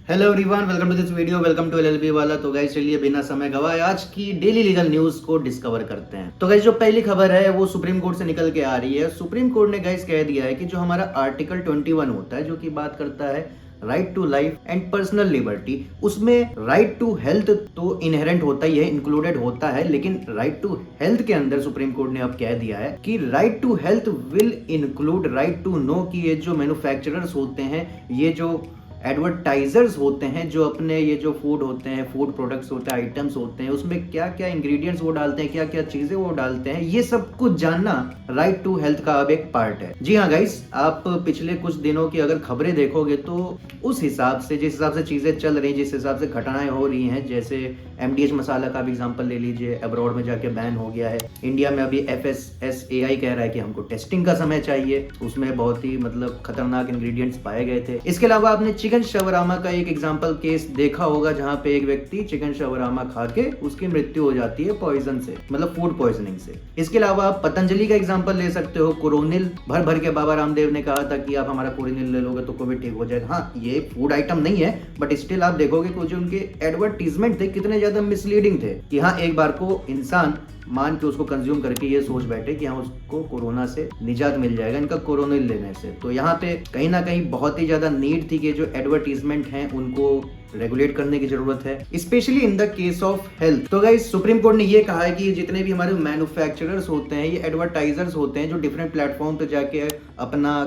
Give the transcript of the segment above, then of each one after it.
Hello everyone, welcome to this video. Welcome to LLB वाला। तो guys चलिए बिना समय गवाए आज की डेली लीगल न्यूज को डिस्कवर करते हैं। तो गाइस जो पहली खबर है वो सुप्रीम कोर्ट से निकल के आ रही है। सुप्रीम कोर्ट ने गाइस कह दिया है कि जो हमारा आर्टिकल 21 होता है, जो कि बात करता है right to life and personal liberty, उसमें राइट टू हेल्थ तो इनहेरेंट होता ही है, इंक्लूडेड होता है, लेकिन राइट टू हेल्थ के अंदर सुप्रीम कोर्ट ने अब कह दिया है कि right to health will include right to know कि ये जो मैन्युफैक्चरर्स होते हैं, ये जो एडवर्टाइजर्स होते हैं, जो अपने ये जो फूड होते हैं, फूड प्रोडक्ट्स होते हैं, आइटम्स होते हैं, उसमें क्या क्या इंग्रेडिएंट्स वो डालते हैं, क्या क्या चीजें वो डालते हैं, ये सब कुछ जानना राइट टू हेल्थ का अब एक पार्ट है। जी हाँ गाइस, आप पिछले कुछ दिनों की अगर खबरें देखोगे तो उस हिसाब से, जिस हिसाब से चीजें चल रही, जिस हिसाब से घटनाएं हो रही हैं, जैसे एमडीएच मसाला का भी एग्जांपल ले लीजिए, अब्रॉड में जाके बैन हो गया है। इंडिया में अभी FSSAI कह रहा है कि हमको टेस्टिंग का समय चाहिए, उसमें बहुत ही मतलब खतरनाक इंग्रेडिएंट्स पाए गए थे। इसके अलावा आपने चिकन शवरामा का एक एग्जांपल केस देखा होगा, जहां पे एक व्यक्ति चिकन शवरामा खा के उसकी मृत्यु हो जाती है पॉइजन से, मतलब फूड पॉइजनिंग से। इसके अलावा आप पतंजलि का एग्जांपल ले सकते हो। कोरोनिल भर भर के बाबा रामदेव ने कहा था कि आप हमारा कोरोनिल ले लोगे तो कोविड ठीक हो जाएगा। हाँ, ये फूड आइटम नहीं है, बट स्टिल आप देखोगे कि जो उनके एडवर्टीजमेंट थे कितने ज्यादा मिसलीडिंग थे कि हाँ, एक बार को इंसान मान के उसको कंज्यूम करके ये सोच बैठे कि हाँ, उसको कोरोना से निजात मिल जाएगा इनका कोरोनिल लेने से। तो यहाँ पे कहीं ना कहीं बहुत ही ज्यादा नीड थी कि जो एडवर्टीजमेंट हैं उनको रेगुलेट करने की जरूरत है, specially in the case of health. तो गाइस सुप्रीम कोर्ट ने ये कहा है कि ये जितने भी हमारे मैन्युफैक्चरर्स होते हैं, ये एडवर्टाइजर्स होते हैं, जो डिफरेंट प्लेटफॉर्म पे जाके अपना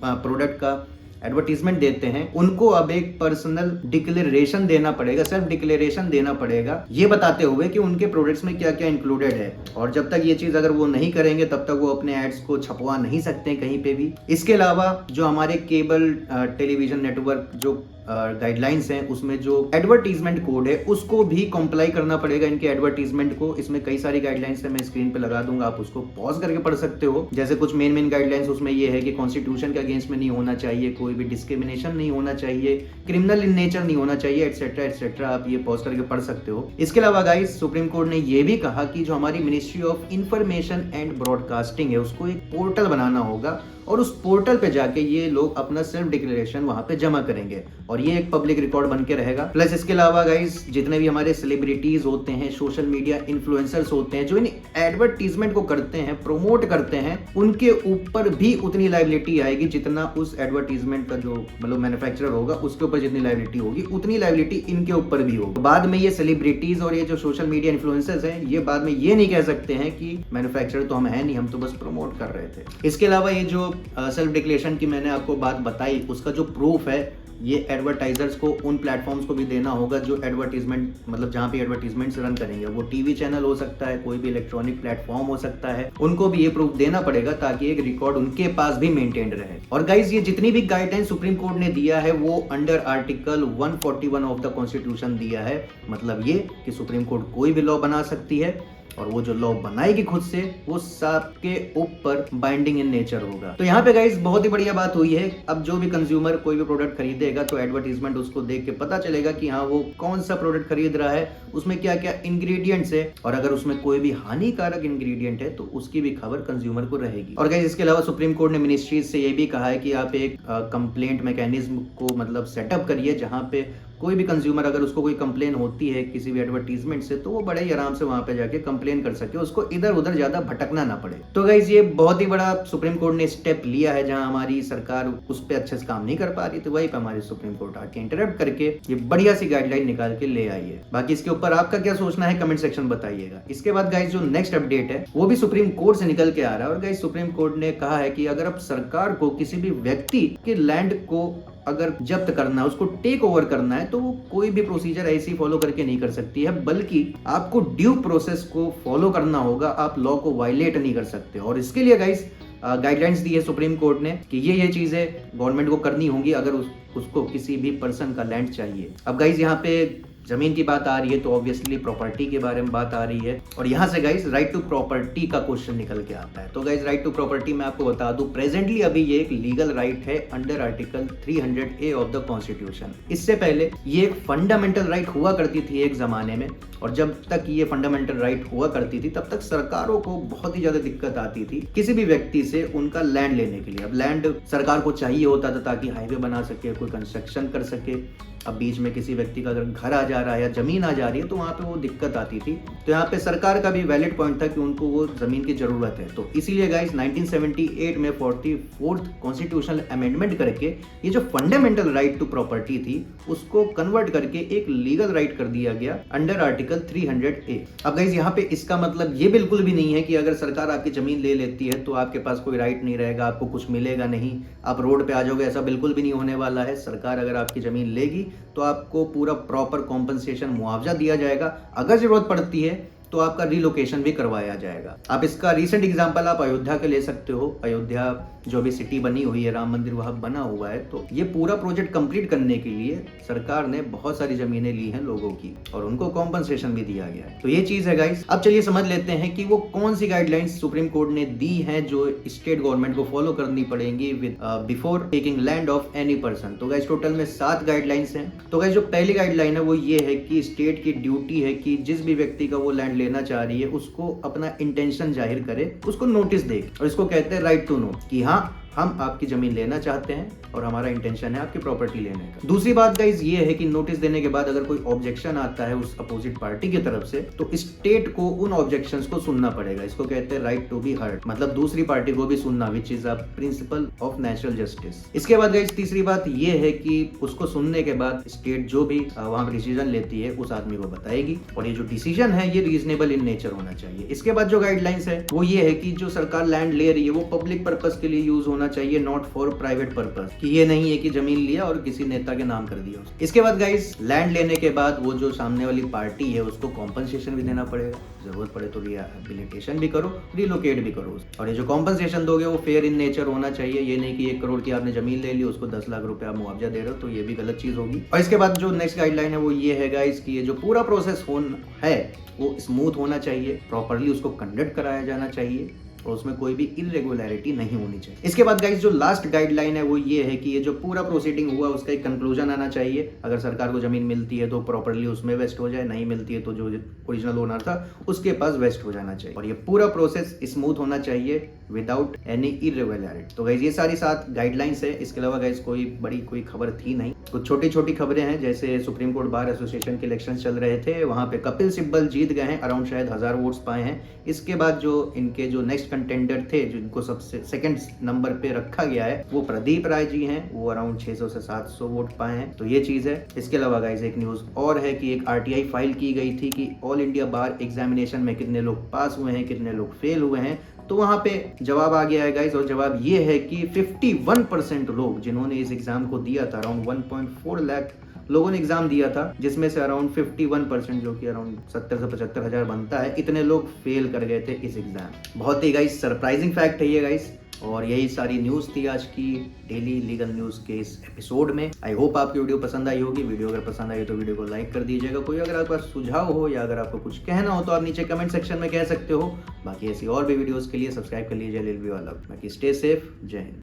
प्रोडक्ट का एडवर्टीजमेंट देते हैं, उनको अब एक पर्सनल डिक्लेरेशन देना पड़ेगा, सेल्फ डिक्लेरेशन देना पड़ेगा, ये बताते हुए कि उनके प्रोडक्ट्स में क्या क्या इंक्लूडेड है। और जब तक ये चीज अगर वो नहीं करेंगे तब तक वो अपने एड्स को छपवा नहीं सकते कहीं पे भी। इसके अलावा जो हमारे केबल टेलीविजन नेटवर्क जो गाइडलाइंस हैं, उसमें जो एडवर्टीजमेंट कोड है उसको भी कंप्लाई करना पड़ेगा इनके एडवर्टीजमेंट को। इसमें कई सारी गाइडलाइंस है, मैं स्क्रीन पे लगा दूंगा, आप उसको पॉज करके पढ़ सकते हो। जैसे कुछ मेन गाइडलाइंस उसमें ये है कि कॉन्स्टिट्यूशन के अगेंस्ट में नहीं होना चाहिए, कोई भी डिस्क्रिमिनेशन नहीं होना चाहिए, क्रिमिनल इन नेचर नहीं होना चाहिए, एटसेट्रा एटसेट्रा। आप ये पॉज करके पढ़ सकते हो। इसके अलावा गाइस सुप्रीम कोर्ट ने ये भी कहा कि जो हमारी ministry of information and broadcasting है, उसको एक पोर्टल बनाना होगा और उस पोर्टल पे जाके ये लोग अपना सेल्फ डिक्लेरेशन वहां पे जमा करेंगे और ये एक पब्लिक रिकॉर्ड बन के रहेगा। प्लस इसके अलावा गाइस जितने भी हमारे सेलिब्रिटीज होते हैं, सोशल मीडिया इन्फ्लुएंसर्स होते हैं, जो इन एडवर्टीजमेंट को करते हैं, प्रमोट करते हैं, उनके ऊपर भी उतनी लायबिलिटी आएगी जितना उस एडवर्टीजमेंट का जो मतलब मैन्युफैक्चरर होगा उसके ऊपर जितनी लायबिलिटी होगी, उतनी लायबिलिटी इनके ऊपर भी होगी। बाद में ये सेलिब्रिटीज और ये जो सोशल मीडिया इन्फ्लुएंसर्स हैं, ये बाद में ये नहीं कह सकते हैं कि मैन्युफैक्चरर तो हम है नहीं, हम तो बस प्रमोट कर रहे थे। इसके अलावा ये जो सेल्फ डिक्लेरेशन की मैंने आपको बात बताई, उसका जो प्रूफ है ये एडवर्टाइजर्स को उन प्लेटफॉर्म्स को भी देना होगा जो एडवर्टीजमेंट मतलब जहां पे एडवर्टीजमेंट्स रन करेंगे। वो टीवी चैनल हो सकता है, कोई भी इलेक्ट्रॉनिक प्लेटफॉर्म हो सकता है, उनको भी ये प्रूफ देना पड़ेगा ताकि एक रिकॉर्ड उनके पास भी मेंटेन्ड रहे। और गाइज ये जितनी भी गाइडलाइन सुप्रीम कोर्ट ने दिया है वो under article 141 of the constitution दिया है। मतलब ये कि सुप्रीम कोर्ट कोई भी लॉ बना सकती है और वो जो लॉ बनाएगी खुद से वो सबके ऊपर बाइंडिंग इन नेचर होगा। तो यहाँ पे गाइस बहुत ही बढ़िया बात हुई है। अब जो भी कंज्यूमर कोई भी प्रोडक्ट खरीदेगा तो एडवर्टीजमेंट उसको देख के पता चलेगा कि हाँ, वो कौन सा प्रोडक्ट खरीद रहा है, उसमें क्या क्या इंग्रेडिएंट्स है, और अगर उसमें कोई भी हानिकारक इंग्रेडिएंट है तो उसकी भी खबर कंज्यूमर को रहेगी। और गाइस इसके अलावा सुप्रीम कोर्ट ने मिनिस्ट्रीज से ये भी कहा है कि आप एक कंप्लेंट मैकेनिज्म को मतलब सेटअप करिए, जहाँ पे कोई भी कंज्यूमर अगर उसको कोई कंप्लेन होती है किसी भी एडवर्टीजमेंट से तो वो बड़े ही आराम से वहां पे जाके कंप्लेन कर सके, उसको इधर उधर ज्यादा भटकना ना पड़े। तो गाइज ये बहुत ही बड़ा सुप्रीम कोर्ट ने स्टेप लिया है, जहां हमारी सरकार उस पर अच्छे से काम नहीं कर पा रही, तो वहीं पे हमारी सुप्रीम कोर्ट आके इंटरप्ट करके ये बढ़िया सी गाइडलाइन निकाल के ले आई है। बाकी इसके ऊपर आपका क्या सोचना है कमेंट सेक्शन बताइएगा। इसके बाद गाइज जो नेक्स्ट अपडेट है वो भी सुप्रीम कोर्ट से निकल के आ रहा है। और गाइज सुप्रीम कोर्ट ने कहा है कि अगर अब सरकार को किसी भी व्यक्ति के लैंड को अगर जब्त करना है, उसको टेक ओवर करना है, तो वो कोई भी प्रोसीजर ऐसे ही फॉलो करके नहीं कर सकती है, बल्कि आपको ड्यू प्रोसेस को फॉलो करना होगा, आप लॉ को वायलेट नहीं कर सकते। और इसके लिए गाइस गाइडलाइंस दी है सुप्रीम कोर्ट ने कि ये चीजें गवर्नमेंट को करनी होंगी अगर उसको किसी भी पर्सन का लैंड चाहिए। अब गाइस यहाँ पे जमीन की बात आ रही है तो ऑब्वियसली प्रॉपर्टी के बारे में बात आ रही है, और यहाँ से गाइस राइट टू प्रॉपर्टी का क्वेश्चन निकल के आता है। तो गाइस राइट टू प्रॉपर्टी मैं आपको बता दूं, प्रेजेंटली अभी ये एक लीगल राइट है under article 300A of the constitution. इससे पहले ये एक फंडामेंटल राइट हुआ करती थी एक जमाने में, और जब तक ये फंडामेंटल राइट हुआ करती थी तब तक सरकारों को बहुत ही ज्यादा दिक्कत आती थी किसी भी व्यक्ति से उनका लैंड लेने के लिए। अब लैंड सरकार को चाहिए होता था ताकि हाईवे बना सके, कोई कंस्ट्रक्शन कर सके। अब बीच में किसी व्यक्ति का अगर घर आ जा रहा है या जमीन आ जा रही है तो वहां पे वो दिक्कत आती थी। तो यहाँ पे सरकार का भी वैलिड पॉइंट था कि उनको वो जमीन की जरूरत है। तो इसीलिए गाइस 1978 में 44th कॉन्स्टिट्यूशनल अमेंडमेंट करके ये जो फंडामेंटल राइट टू प्रॉपर्टी थी उसको कन्वर्ट करके एक लीगल राइट कर दिया गया अंडर आर्टिकल 300A। अब गाइस यहाँ पे इसका मतलब ये बिल्कुल भी नहीं है कि अगर सरकार आपकी जमीन ले लेती है तो आपके पास कोई राइट नहीं रहेगा, आपको कुछ मिलेगा नहीं, आप रोड पे आ जाओगे, ऐसा बिल्कुल भी नहीं होने वाला है। सरकार अगर आपकी जमीन लेगी तो आपको पूरा प्रॉपर कॉम्पनसेशन मुआवजा दिया जाएगा, अगर जरूरत पड़ती है तो आपका रिलोकेशन भी करवाया जाएगा। आप इसका रीसेंट एग्जांपल आप अयोध्या के ले सकते हो। अयोध्या जो भी सिटी बनी हुई है, राम मंदिर वहां बना हुआ है, तो ये पूरा प्रोजेक्ट कंप्लीट करने के लिए सरकार ने बहुत सारी जमीनें ली हैं लोगों की और उनको कॉम्पनसेशन भी दिया गया है। तो ये चीज है गाइस। अब चलिए समझ लेते हैं कि वो कौन सी गाइडलाइंस सुप्रीम कोर्ट ने दी हैं जो स्टेट गवर्नमेंट को फॉलो करनी पड़ेंगी before taking land of any person. तो गाइस टोटल में 7 गाइडलाइंस हैं। तो गाइस जो पहली गाइडलाइन है वो ये है कि स्टेट की ड्यूटी है कि जिस भी व्यक्ति का वो लैंड लेना चाह रही है उसको अपना इंटेंशन जाहिर करे, उसको नोटिस दे, और इसको कहते हैं राइट टू नो कि हाँ हम आपकी जमीन लेना चाहते हैं और हमारा इंटेंशन है आपकी प्रॉपर्टी लेने का। दूसरी बात गाइस ये है कि नोटिस देने के बाद अगर कोई ऑब्जेक्शन आता है उस अपोजिट पार्टी की तरफ से तो स्टेट को उन ऑब्जेक्शंस को सुनना पड़ेगा। इसको कहते हैं राइट टू बी हर्ड, मतलब दूसरी पार्टी को भी सुनना, which is a principle of natural justice. इसके बाद गाइस तीसरी बात ये है कि उसको सुनने के बाद स्टेट जो भी वहां पर डिसीजन लेती है उस आदमी को बताएगी, और ये जो डिसीजन है ये रीजनेबल इन नेचर होना चाहिए। इसके बाद जो गाइडलाइंस है वो ये है कि जो सरकार लैंड ले रही है वो पब्लिक पर्पस के लिए यूज होना चाहिए, नॉट फॉर प्राइवेट पर्पस, कि ये नहीं है कि जमीन लिया और किसी नेता के नाम कर दिया। इसके बाद गाइस लैंड लेने के बाद वो जो सामने वाली पार्टी है उसको कॉम्पनसेशन भी देना पड़ेगा, जरूरत पड़े तो रिहेबिलिटेशन भी करो, रिलोकेट भी करो। और ये जो कॉम्पनसेशन दोगे वो फेयर इन नेचर होना चाहिए। ये नहीं कि 1 करोड़ की आपने जमीन ले ली उसको 10 लाख रुपए आप मुआवजा दे रहे हो, तो ये भी गलत चीज होगी। और इसके बाद जो नेक्स्ट गाइडलाइन है वो ये है गाइस कि ये जो पूरा प्रोसेस है वो स्मूथ होना चाहिए, प्रॉपरली उसको कंडक्ट कराया जाना चाहिए और उसमें कोई भी इरेगुलरिटी नहीं होनी चाहिए। इसके बाद गाइस जो लास्ट गाइडलाइन है वो ये है कि ये जो पूरा प्रोसीडिंग हुआ उसका एक कंक्लूजन आना चाहिए। अगर सरकार को जमीन मिलती है तो प्रॉपरली उसमें वेस्ट हो जाए, नहीं मिलती है तो जो ओरिजिनल ओनर था उसके पास वेस्ट हो जाना चाहिए, और ये पूरा प्रोसेस स्मूथ होना चाहिए विदाउट एनी इरेगुलरिटी। तो गाइस ये सारी 7 गाइडलाइंस है। इसके अलावा गाइस कोई बड़ी कोई खबर थी नहीं, कुछ छोटी छोटी खबरें हैं, जैसे सुप्रीम कोर्ट बार एसोसिएशन के इलेक्शन चल रहे थे, वहां पे कपिल सिब्बल जीत गए हैं, अराउंड शायद 1000 वोट्स पाए हैं। इसके बाद जो इनके जो नेक्स्ट कंटेंडर थे जिनको सबसे सेकंड नंबर पे रखा गया है वो प्रदीप राय जी हैं, वो अराउंड 600 से 700 वोट पाए हैं। तो ये चीज है। इसके अलावा गाइस एक न्यूज और है कि एक आरटीआई फाइल की गई थी कि ऑल इंडिया बार एग्जामिनेशन में कितने लोग पास हुए हैं, कितने लोग फेल हुए हैं। तो वहां पे जवाब आ गया है गाइस, और जवाब ये है कि 51% लोग जिन्होंने इस एग्जाम को दिया था, अराउंड 1.4 लाख लोगों ने एग्जाम दिया था, जिसमें से अराउंड 51% जो कि अराउंड 70 से 75 हजार बनता है, इतने लोग फेल कर गए थे इस एग्जाम। बहुत ही गाइस सरप्राइजिंग फैक्ट है ये गाइस। और यही सारी न्यूज थी आज की डेली लीगल न्यूज के इस एपिसोड में। आई होप आपकी वीडियो पसंद आई होगी। वीडियो अगर पसंद आई तो वीडियो को लाइक कर दीजिएगा। कोई अगर आपका सुझाव हो या अगर आपको कुछ कहना हो तो आप नीचे कमेंट सेक्शन में कह सकते हो। बाकी ऐसी और भी वीडियोस के लिए सब्सक्राइब कर लीजिए LLB वाला। बाकी स्टे सेफ, जय हिंद।